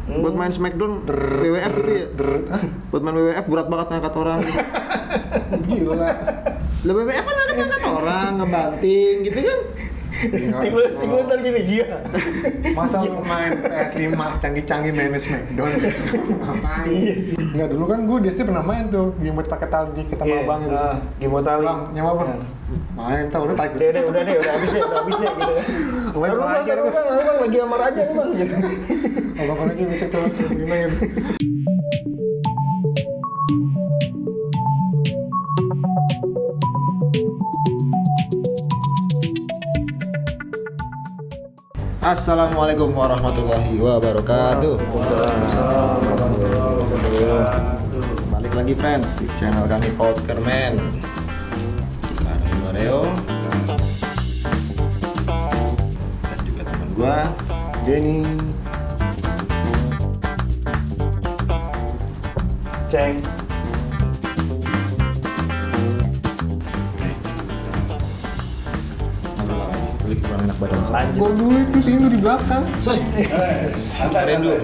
Buat main Smackdown WWF gitu ya. Buat main WWF berat banget ngangkat orang gitu. Gila. Lah WWF kan ngangkat orang, ngebanting gitu kan. Stick lu ntar gini dia. Masa lu main PS5 canggih-canggih main Smackdown? Ngapain? Enggak, dulu kan gue di SD pernah main tuh game buat pakai tali kita sama abang gitu. Game buat tali. Bang, nyawa bang. Main tau udah tarik. Udah habis deh gitu kan. Taruh bang, lagi sama raja nih bang gitu. Abang lagi bisa tuh gimana gitu. Assalamualaikum warahmatullahi wabarakatuh. Balik lagi friends di channel kami Podkerman. Bareng gua Reo dan juga teman gua Denny. Ceng. Balik kurang enak badan. Gol dulu itu Sindu di belakang. Sorry Sindu.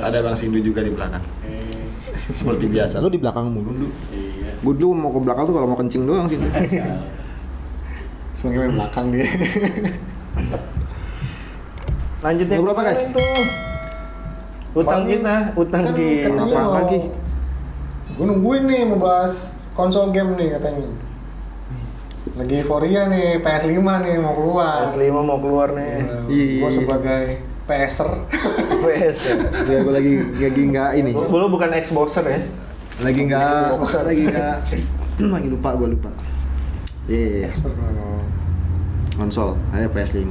Ada Bang Sindu juga di belakang. Seperti biasa, lu di belakang mulu, Du. Gue dulu mau ke belakang tuh kalau mau kencing doang sih. Sengaja main belakang dia. Lanjut ya. Berapa, guys? Utang kita. Apa lagi? Gue nungguin nih mau bahas konsol game nih katanya. Lagi euforia nih, PS5 nih mau keluar. PS5 mau keluar nih. Gue sebagai PSer. PS ya. Ya gue lagi nggak ini. Lu bukan Xboxer ya? Lagi lupa. Iya. Konsol, ayo PS5.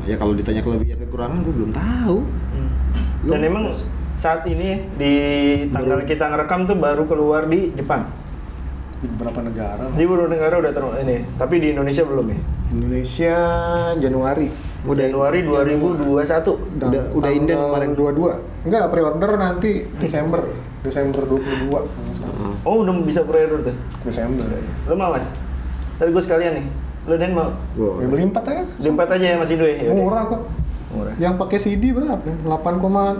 Ya kalau ditanya kelebihan kekurangan gue belum tahu. Dan emang saat ini di tanggal kita ngerekam tuh baru keluar di Jepang. Di beberapa negara. Di beberapa negara udah ini, tapi di Indonesia belum ya. Indonesia Januari. Januari 2021. Udah inden kemarin 22. Enggak, pre-order nanti Desember 22. Oh, udah bisa pre-order tuh. Desember. Lu mau Mas? Tadi gue sekalian nih. Lu Den mau? Ya beli 4 aja. Beli 4 aja ya Mas Indo ya. Murah kok. Murah. Yang pakai CD berapa? 8,8 lah.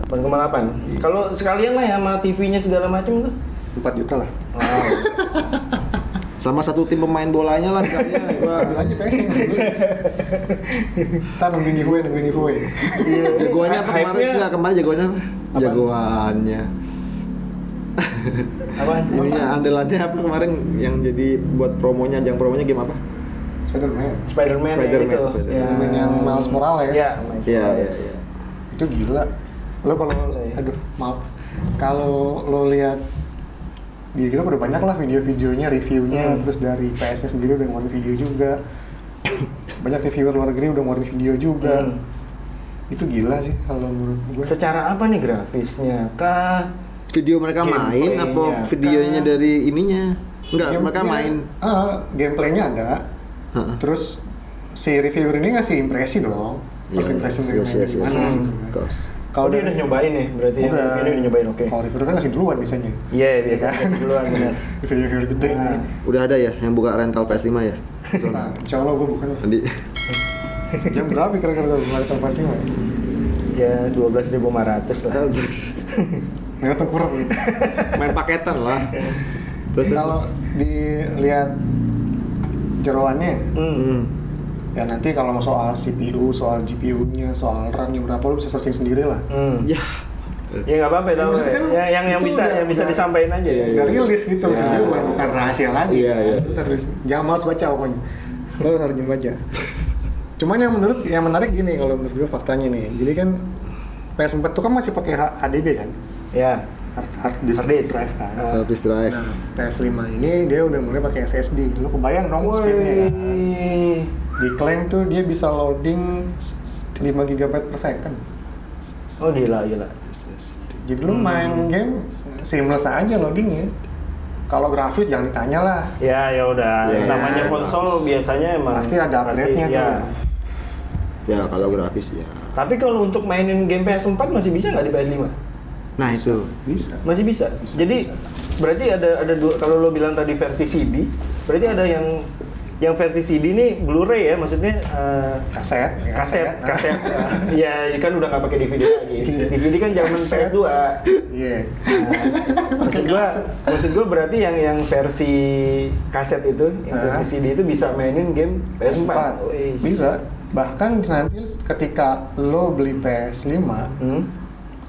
8,8. Kalau sekalian lah ya sama TV-nya segala macam tuh. 4 juta lah. Wow. sama satu tim pemain bolanya lah sekalian. Ambil aja PS yang masih beli. Ntar nungguin giveaway. Jagoannya apa kemarin? Enggak, kemarin jagoannya apa? Jagoannya. Apaan? Ininya andalannya apa kemarin yang jadi buat promonya, ajang promonya game apa? Spider-Man Itu. Spider-Man yang Miles Morales. Iya. Itu gila. Lo kalau kalau lo lihat di kita udah banyak lah video-videonya, reviewnya, terus dari PS-nya sendiri udah ngeluarin video juga. Banyak reviewer luar negeri udah ngeluarin video juga. Itu gila sih kalau menurut gue. Secara apa nih grafisnya? Video mereka main apa videonya dari ininya? Enggak, mereka main. Gameplaynya ada. Terus si reviewer ini ngasih impresi dong. First impression dari gimana gitu. Kalau dia udah nyobain nih, berarti yang ini udah nyobain, oke. Kalau reviewer kan ngasih duluan biasanya. Iya, biasa ngasih duluan benar. Reviewer gede. Udah ada ya yang buka rental PS5 ya? Nah, insya Allah gue bukan. Jam berapa kira-kira gue mulai rental PS5? Ya 12.500 lah. Ternyata kurang nih. Main paketan lah. Terus Kalau dilihat jeroannya, ya nanti kalau mau soal CPU, soal GPU-nya, soal RAM-nya berapa lo bisa searching sendiri lah. Ya. Ya nggak apa-apa tahu. Kan yang bisa disampaikan aja. Udah rilis gitu. Ya. Bukan rahasia lagi. Iya. Terus harus jangan malas baca pokoknya. Lo harus baca. Cuman yang menarik gini kalau menurut gue faktanya nih. Jadi kan PS4 itu kan masih pakai HDD kan? Ya. Hard disk drive kan. Hard disk drive. Nah, PS5 ini dia udah mulai pakai SSD. Lo kebayang dong speednya kan? Diklaim tuh dia bisa loading 5 GB per second. Oh gila. Jadi lu main game seamless aja loadingnya. Kalau grafis jangan ditanya lah. Ya udah. Namanya konsol biasanya emang pasti ada upgrade-nya tuh. Ya kalau grafis ya. Tapi kalau untuk mainin game PS4 masih bisa nggak di PS5? Nah itu bisa. Masih bisa. Jadi berarti ada dua. Kalau lo bilang tadi versi CB, berarti ada yang yang versi CD ini Blu-ray ya, maksudnya Kaset. kaset. Ya kan udah nggak pakai DVD lagi. DVD kan zaman Kaset. PS2. Iya. Maksud gua berarti yang versi kaset itu, yang versi CD itu bisa mainin game PS4. Wih. Bisa. Bahkan nanti ketika lo beli PS5,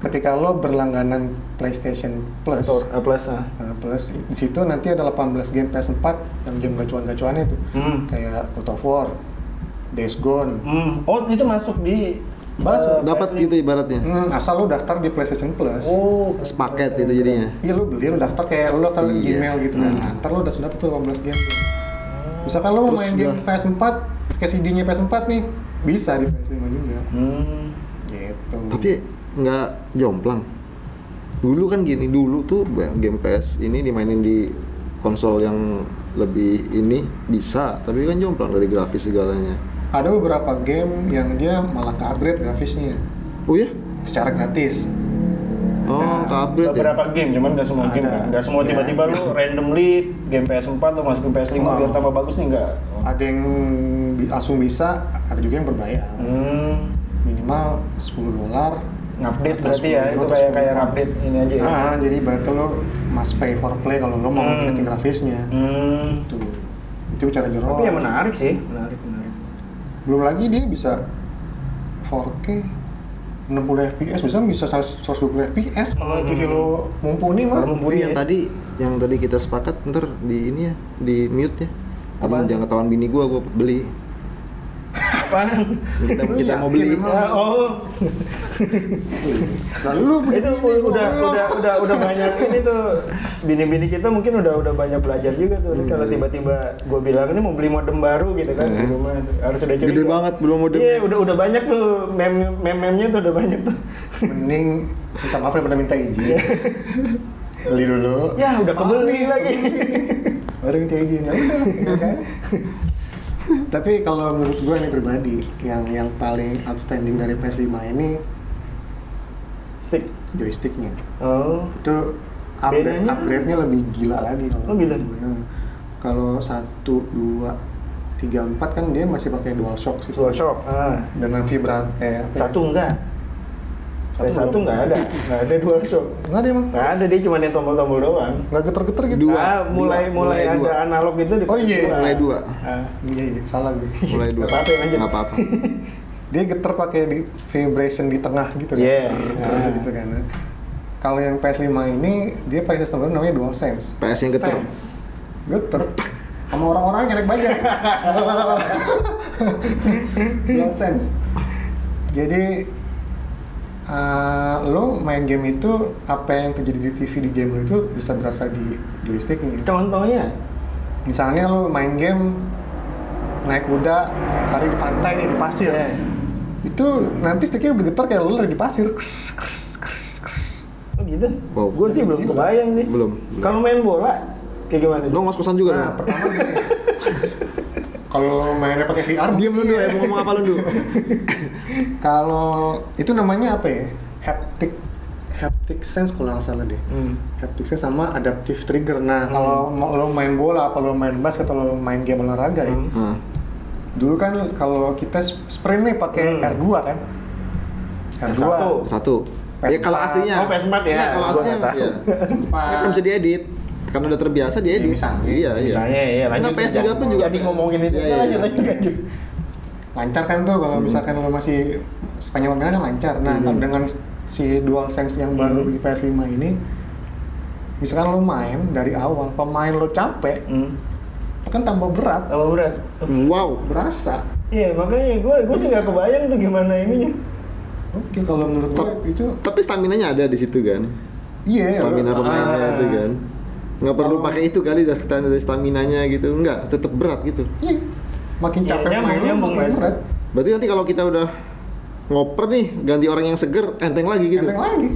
ketika lo berlangganan PlayStation Plus, Plus di situ nanti ada 18 game PS4 yang game gacuan-gacuannya itu, kayak God of War, Days Gone. Oh itu masuk di Dapat gitu ibaratnya. Asal lo daftar di PlayStation Plus. Oh, Sepaket itu jadinya. Iya lo beli, lo daftar kayak lo daftar di Iya. Gmail gitu kan. Ntar lo udah dapat tuh 18 game. Misalkan lo mau Terus main game PS4, pakai CD-nya PS4 nih, bisa di PS5 juga. Gitu. Tapi nggak jomplang. Dulu kan gini, dulu tuh game PS ini dimainin di konsol yang lebih ini bisa, tapi kan jomplang dari grafis segalanya. Ada beberapa game yang dia malah ke-upgrade grafisnya Oh ya? secara gratis. Oh, ke-upgrade ya? beberapa game, cuman nggak semua game kan. Nggak semua tiba-tiba lu randomly game PS4 lu masukin PS5 biar tambah bagus nih nggak. Ada yang langsung bisa, ada juga yang berbayar. Minimal $10. Ngupdate Atau berarti ya, 10 itu atau kayak 10. ngupdate ini aja ya. Jadi berarti lo must pay for play kalau lo mau upgrade grafisnya. Tuh. Itu cara jerok. Tapi ya menarik sih, menarik. Belum lagi dia bisa 4K 60 fps, bisa 120 fps kalau TV lo mumpuni mah. Itu yang tadi kita sepakat ntar di ini ya, di mute ya. Tadi jangan ketahuan bini gua beli. Apaan? Kita mau beli. Oh. Lalu Itu udah banyak ini tuh. Bini-bini kita mungkin udah banyak belajar juga tuh. Kalau tiba-tiba gue bilang ini mau beli modem baru gitu kan di rumah harus udah curiga. Gede banget belum modem. Iya, udah banyak tuh meme-nya tuh udah banyak tuh. mending minta maaf daripada minta izin. Beli dulu. Ya udah kebeli Maaf nih, lagi. Baru minta izin. Ya udah, ya kan? Tapi kalau menurut gue ini pribadi, yang paling outstanding dari PS5 ini Stick. joysticknya. Oh. Itu Bedanya? upgrade-nya lebih gila lagi kalau. Oh, gitu? Kalau 1, 2, 3, 4 kan dia masih pakai DualShock sistem. DualShock. Dengan Satu enggak. PS1 nggak ada DualShock. Nggak ada emang. Nggak ada, dia cuma yang tombol-tombol doang. Nggak geter-geter gitu. Mulai ada dua. analog itu di Oh iya, PS2. mulai 2. Iya, salah gue. Mulai 2. Nggak apa-apa, lanjut. Nggak apa-apa. Dia geter pakai di vibration di tengah gitu kan. Iya. Gitu kan. Kalau yang PS5 ini dia pakai sistem baru namanya DualSense. PS yang geter. Sense. Geter sama orang-orang yang naik bajak. DualSense. Jadi lo main game itu apa yang terjadi di TV di game lo itu bisa berasa di joysticknya. Contohnya? Misalnya lo main game naik kuda lari di pantai nih, di pasir. Itu nanti sticknya bergetar kayak lo lari di pasir. Oh gitu? Wow. Gue sih belum kebayang sih. Belum. Kalau main bola kayak gimana? Lo ngos-kosan juga Nah, dong? pertama gini. Kalau mainnya pakai VR, Diam lu dulu ya, mau ngomong apa lu dulu? kalau itu namanya apa ya? Haptic sense kalau nggak salah deh. Haptic sense sama adaptive trigger. Nah, kalau lo main bola, apa lo main basket, atau lo main game olahraga ya. Dulu kan kalau kita sprint nih pakai R2 kan. R2. Satu. Ya kalau aslinya. Oh, PS4 ya? Nah, kalau Gua aslinya nggak tahu. ya. Ya kan bisa diedit. Karena udah terbiasa diedit. Misalnya. Iya. Misalnya ya lanjut. Nah, PS3 pun juga Jadi ngomongin itu. Iya. Lanjut. Lancar kan tuh kalau misalkan lo masih sepanjang permainan kan lancar. Nah, dengan si DualSense yang baru di PS5 ini, misalkan lo main dari awal, pemain lo capek, kan tambah berat, Tambah berat. Wow. berasa. Iya, makanya gue sih nggak kebayang tuh gimana ininya. Oke, kalau menurut gue itu Tapi staminanya ada di situ kan? iya. Stamina pemainnya itu kan. Nggak perlu Kalau- pakai itu kali dari staminanya gitu. Enggak, tetap berat gitu. Iya. Makin capek Iya, main lo, nyambung, makin Mas. berat. Berarti nanti kalau kita udah ngoper nih, ganti orang yang seger, enteng lagi gitu. Enteng lagi.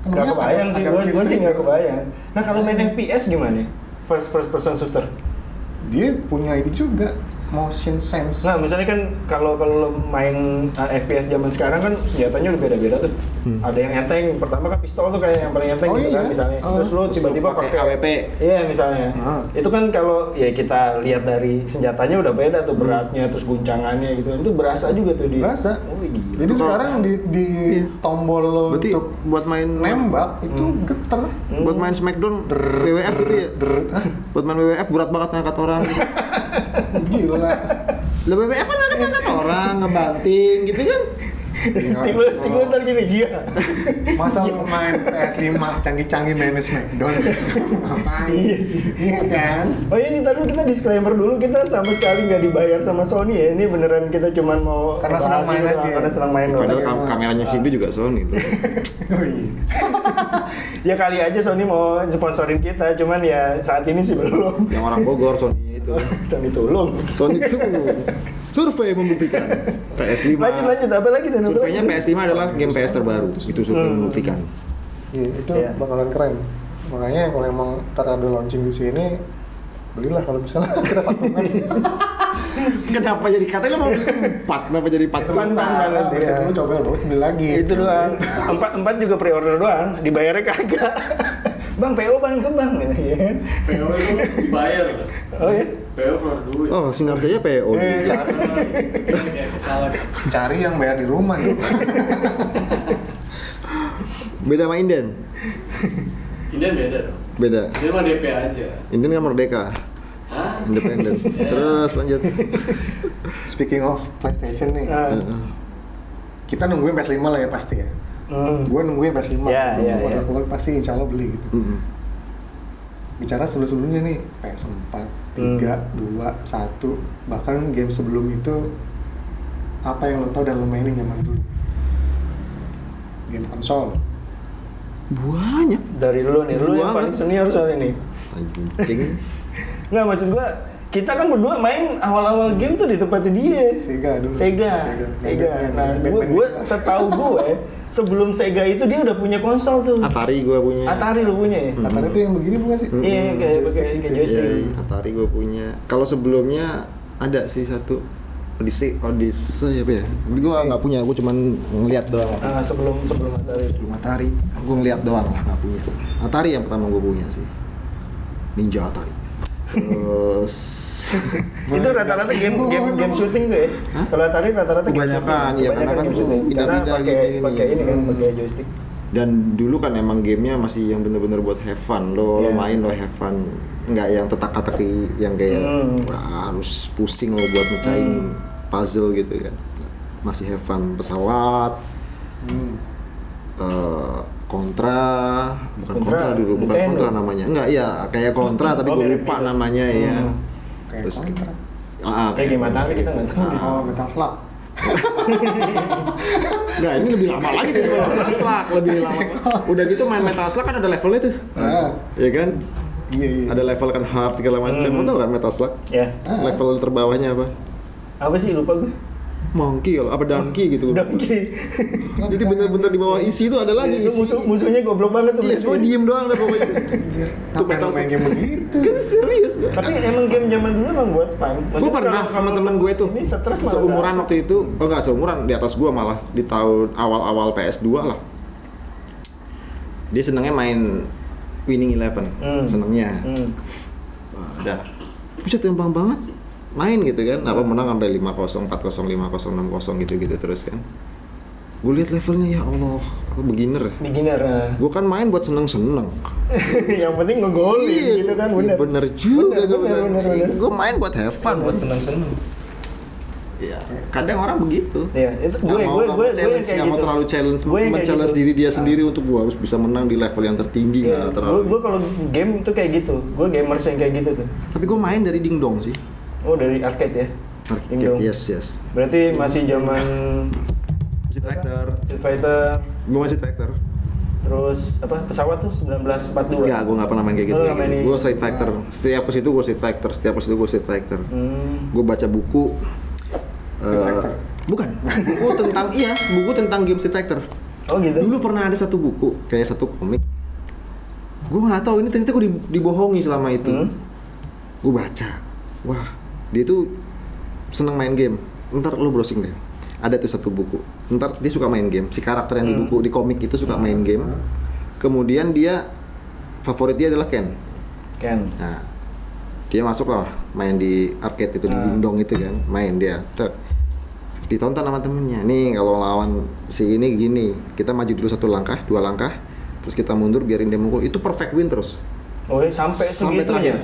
Nggak kebayang sih, gue sih nggak kebayang. Nah kalau main Iya. FPS gimana? First person shooter. Dia punya itu juga. motion sense. Nah, misalnya kan kalau lo main FPS zaman sekarang kan senjatanya udah beda-beda tuh. Ada yang enteng, pertama kan pistol tuh kayak yang paling enteng Oh, gitu kan iya? misalnya. Oh. Terus lo Terus tiba-tiba lo pakai pakai AWP. Iya, misalnya. Ah. Itu kan kalau ya kita lihat dari senjatanya udah beda tuh beratnya, terus guncangannya gitu. Itu berasa juga tuh di. Berasa. Oh, gila. Jadi sekarang di tombol lo Berarti untuk buat main nembak itu geter. buat main Smackdown WWF itu ya. Buat main WWF berat banget ngangkat orang. Gila. Lah WWF kan ngangkat orang, ngebanting gitu kan. Stick lo ntar gini, iya. Masa lo main PS5 canggih-canggih mainnya Smackdown? Ngapain? Iya sih. Iya kan? Oh iya, ini tadi kita disclaimer dulu, kita sama sekali nggak dibayar sama Sony ya. Ini beneran kita cuman mau Karena senang bahas main ini aja. doang, karena senang main doang. Padahal kameranya Shindu juga Sony tuh. Oh iya. Ya kali aja Sony mau sponsorin kita, cuman ya saat ini sih belum. Yang orang Bogor Sony itu. Sony tolong. Sony itu survei membuktikan PS5. Lanjut, apa lagi dan apa Surveinya lagi? PS5 adalah game PS terbaru. Itu survei membuktikan. Iya, itu Iya. bakalan keren. Makanya kalau emang ntar ada launching di sini, belilah kalau misalnya kita patungan. Kenapa jadi katanya lo mau beli 4? Kenapa jadi 4? Sebentar. Bisa Iya. dulu coba bagus beli lagi. Itu doang. Empat juga pre-order doang, dibayarnya kagak. Bang, PO bang, ke bang, ya kan? PO itu dibayar. Oh ya? PO keluar duit. Oh, Sinar Jaya PO. Kayak salah. Cari yang bayar di rumah dulu. Beda sama Inden. Indian beda dong. Beda. Indian mah DP aja. Inden kan merdeka, Hah? independen. Terus lanjut. Speaking of PlayStation nih, Nah, kita nungguin PS5 lah ya pasti ya. Gue nungguin PS5. Ya, ya, Kalau ya. keluar pasti insya Allah beli gitu. Mm-mm. Bicara sebelum-sebelumnya nih, PS4, 3, 2, 1, bahkan game sebelum itu apa yang lo tau dan lo mainin zaman dulu? Game konsol. Banyak. dari lu nih, lu yang paling Banget. senior soal ini. Anjing. Nggak, maksud gua, kita kan berdua main awal-awal game tuh di tempatnya dia. Sega dulu. Sega. Nah, gue setahu gue sebelum Sega itu dia udah punya konsol tuh. Atari gua punya. Atari lu punya ya? Atari itu yang begini bukan sih? Iya, kayak pakai gitu. joystick. Iya, Atari gua punya. Kalau sebelumnya ada sih satu Odyssey apa ya? Tapi gua nggak punya, gua cuman ngeliat doang. Ah, sebelum Atari. Sebelum Atari, gua ngeliat doang lah, nggak punya. Atari yang pertama gua punya sih. Ninja Atari. Terus Itu rata-rata game shooting tuh ya. Kalau Atari rata-rata game Kebanyakan, shooting. iya, karena kan game shooting. pindah-pindah Karena gini-gini. pakai ini kan, pakai joystick. dan dulu kan emang gamenya masih yang bener-bener buat have fun. Lo Iya. main lo have fun, nggak yang teka-teki yang kayak wah, harus pusing lo buat mecahin puzzle gitu kan. Masih have fun. Pesawat, kontra, bukan Contra, kontra dulu, bukan Nintendo. kontra namanya. Enggak, iya kayak kontra tapi Oh, gue mirip lupa gitu. namanya ya. Kayak Terus kontra. Kayak game Atari kita nggak tahu. Oh, Metal Slug. Nah, ini lebih lama lagi dari Metal Slug, lebih lama. Udah gitu main Metal Slug kan ada levelnya tuh. Ah, Iya kan? iya iya. Ada level kan hard segala macam. Lo tau kan Metal Slug? Ya. Level terbawahnya apa? Apa sih, lupa gue? Monkey kalau apa donkey gitu. Donkey. Jadi bener-bener di bawah isi itu ada lagi Itu isi. musuhnya goblok banget tuh. Iya, semua diem doang dah pokoknya. Anjir. Tuh Ngapain Metal lo main Slug. game begitu? Kan serius dah. Tapi emang game zaman dulu emang buat fun. Gue Maksudnya pernah kalau- sama temen gue tuh Ini stres malah seumuran nggak waktu itu, oh enggak seumuran, di atas gue malah di tahun awal-awal PS2 lah. Dia senengnya main Winning Eleven, senengnya. Wah, udah, buset gampang banget main gitu kan, apa menang sampai 5-0, 4-0, 5-0, 6-0 gitu-gitu terus kan. Gue lihat levelnya, ya Allah, apa beginner ya? beginner. Gue kan main buat seneng-seneng. Yang penting ngegolin gitu kan, bener. Bener juga gue bener. Gue main buat have fun, buat seneng-seneng. Iya, kadang orang begitu. Iya, itu Nggak mau challenge, yang kayak nggak mau gitu. terlalu challenge, Gue yang kayak men-challenge gitu. diri dia sendiri untuk gue harus bisa menang di level yang tertinggi, Iya, nggak terlalu. gue kalau game tuh kayak gitu. Gue gamers yang kayak gitu tuh. Tapi gue main dari dingdong sih. Oh, dari arcade ya? Arcade, Dingdong. yes. Berarti masih zaman Street Fighter. Street Fighter, Gue masih Street Fighter. terus apa pesawat tuh 1942. Enggak, gue nggak pernah main kayak gitu. Oh, nggak main Gue ini. Street Fighter. Setiap pas itu gue Street Fighter. Setiap pas itu gue Street Fighter. Gue baca buku. Fighter? Bukan. Buku tentang buku tentang game Street Fighter. Oh gitu. Dulu pernah ada satu buku, kayak satu komik. Gue nggak tahu ini ternyata gue dibohongi selama itu. Gue baca, wah dia tuh seneng main game, ntar lu browsing deh. Ada tuh satu buku. Ntar dia suka main game. Si karakter yang di buku di komik itu suka main game. Kemudian dia favorit dia adalah Ken. Nah, dia masuk lah main di arcade itu di dingdong itu kan, main dia. Ditonton sama temennya. Nih kalau lawan si ini gini, kita maju dulu 1 langkah, 2 langkah, terus kita mundur biarin dia mukul. Itu perfect win terus. Oh, sampai Sampai terakhir.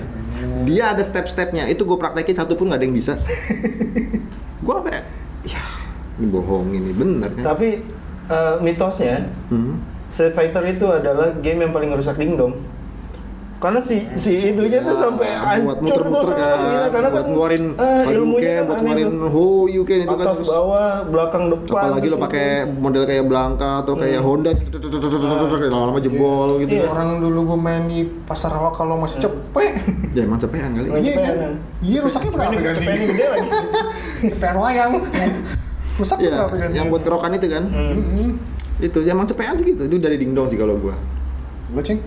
Dia ada step-stepnya. Itu gue praktekin satu pun nggak ada yang bisa. Gue apa? Ya, ini bohong ini bener kan? Tapi mitosnya Street Fighter itu adalah game yang paling ngerusak dingdong. Karena si itunya tuh sampai buat hancur muter-muter tuh, kan, karena buat ngeluarin Hadouken, buat ngeluarin Horyuken itu kan atas bawah, belakang depan. apalagi lo pakai model kayak Blanka atau kayak Honda, lama-lama jebol gitu kan. Orang dulu gue main di Pasar Rawa kalau masih cepet. Ya emang cepean kali. Masih Iya kan? cepean. Iya rusaknya berapa ganti? Cepean gede lagi. Cepean wayang. Rusak Iya, berapa ganti? yang buat kerokan itu kan. Itu emang cepean sih gitu. Itu dari dingdong sih kalau gua. Gue cing.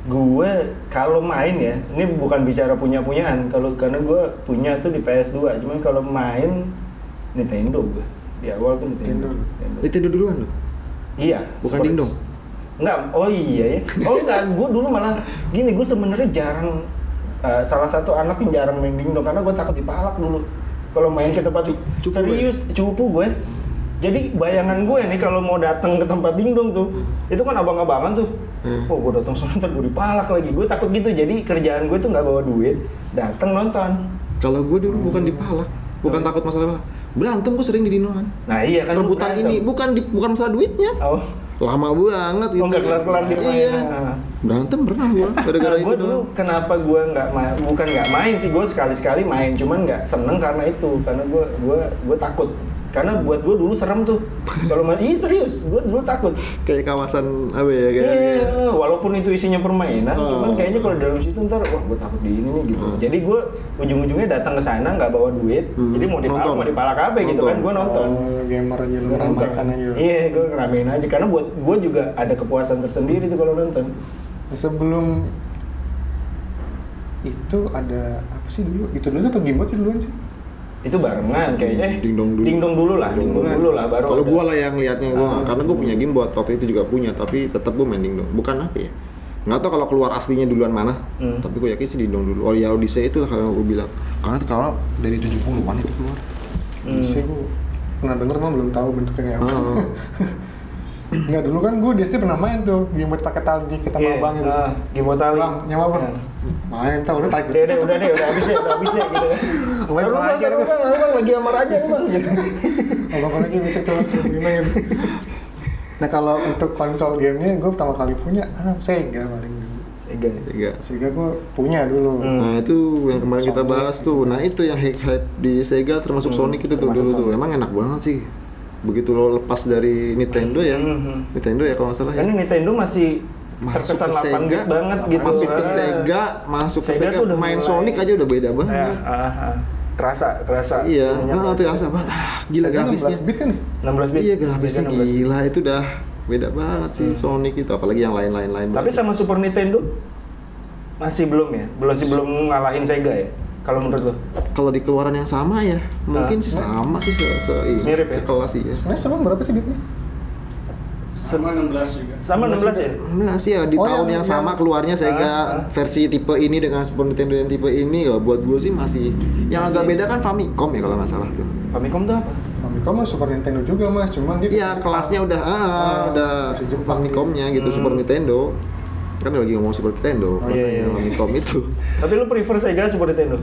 Gue kalau main ya, ini bukan bicara punyaan, karena gue punya tuh di PS2, cuman kalau main Nintendo gue di awal tuh Nintendo. Nintendo duluan lo. Iya. Bukan dingdong. Enggak, oh iya ya. Oh enggak, gue dulu malah gini, gue sebenarnya jarang salah satu anak yang jarang main dingdong karena gue takut dipalak dulu. Kalau main ke tempat Cupu serius, cupu gue. Jadi bayangan gue nih kalau mau datang ke tempat dingdong tuh, itu kan abang-abangan tuh. Oh, gue datang sana ntar gue dipalak lagi. Gue takut gitu. Jadi kerjaan gue tuh nggak bawa duit, datang nonton. Kalau gua dulu bukan dipalak, bukan takut masalah berantem, gua sering di dingdongan. Nah iya kan. Rebutan ini bukan masalah duitnya. Oh. Lama banget gitu. Oh, nggak kelar-kelar di main. Iya. Berantem pernah gua gara-gara Nah, itu gue dulu doang. kenapa gue bukan nggak main sih, gue sekali-sekali main, cuman nggak seneng karena itu, karena gue takut. Karena buat gue dulu serem tuh. Kalau main, serius, gue dulu takut. Kayak kawasan apa ya kayak. Iya, walaupun itu isinya permainan, cuman kayaknya kalau dalam situ ntar, wah gue takut di ini nih gitu. Jadi gue ujung-ujungnya datang ke sana nggak bawa duit, jadi mau dipalak apa gitu kan, gue nonton. Oh, gamer aja lu meramaikan aja. Iya, gue ngeramein aja, karena buat gue juga ada kepuasan tersendiri tuh kalau nonton. Sebelum itu ada apa sih dulu? Itu dulu apa Gamebot sih duluan sih? Itu barengan kayaknya. Dingdong dulu lah baru. Kalau ada. gua lah yang liatnya gua, karena gua punya game buat waktu itu juga punya, tapi tetap gua main dingdong. Bukan apa ya? Nggak tahu kalau keluar aslinya duluan mana, tapi gua yakin sih dingdong dulu. Oh ya Odyssey itu lah kalau gua bilang. Karena kalau dari 70-an itu keluar. Odyssey gue pernah denger mah belum tahu bentuknya kayak apa. Enggak, dulu kan gue di SD pernah main tuh Gamebot pakai tali kita sama abang gitu. Game tali. Bang, nyawa bang. Main tau udah tarik. Udah habis deh gitu. Taruh bang, lagi amar aja bang gitu. Abang lagi bisa tuh gimana gitu. Nah kalau untuk konsol gamenya gue pertama kali punya Sega paling dulu. Sega gue punya dulu. Nah itu yang kemarin kita bahas tuh. Nah itu yang hype di Sega termasuk Sonic itu tuh dulu tuh. Emang enak banget sih. Begitu lo lepas dari Nintendo ya, Nintendo ya kalau nggak salah ya. Karena Nintendo masih terkesan 8 bit banget gitu. Masuk ke Sega, main Sonic aja udah beda banget. Terasa. Iya, terasa banget. Gila grafisnya. 16 bit kan? 16 bit. Iya grafisnya gila, itu udah beda banget sih Sonic itu, apalagi yang lain-lain. Tapi sama Super Nintendo masih belum ya? Belum ngalahin Sega ya? Kalau menurut lo? Kalau di keluaran yang sama ya, mungkin sih sama sih mirip ya? sekelas sih ya. SNES emang berapa sih bitnya? Sama 16 juga. Sama 16 ya? 16 ya, di tahun yang sama keluarnya Sega versi tipe ini dengan Super Nintendo yang tipe ini ya, buat gue sih masih. Yang agak beda kan Famicom ya kalau nggak salah tuh. Famicom tuh apa? Famicom mah Super Nintendo juga mas, cuman dia Iya kelasnya udah versi Jepang Famicomnya gitu, Super Nintendo. Kan lagi ngomong Super Nintendo, iya. Famicom itu. Tapi lu prefer Sega Super Nintendo?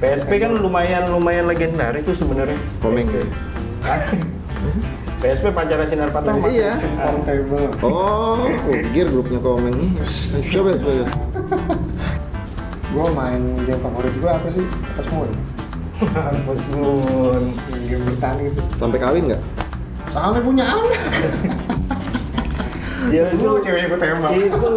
PSP kan lumayan legendaris tuh sebenarnya. Komeng. PSP pacarnya Sinar Patama. Iya. portable. Oh, pikir grupnya Komeng nih. Coba. Gue main game favorit gue apa sih? Atas Moon. Bos Moon. Game bertani itu. Sampai kawin nggak? Sampai punya anak. Ya Sebelum ceweknya gue tembak. itu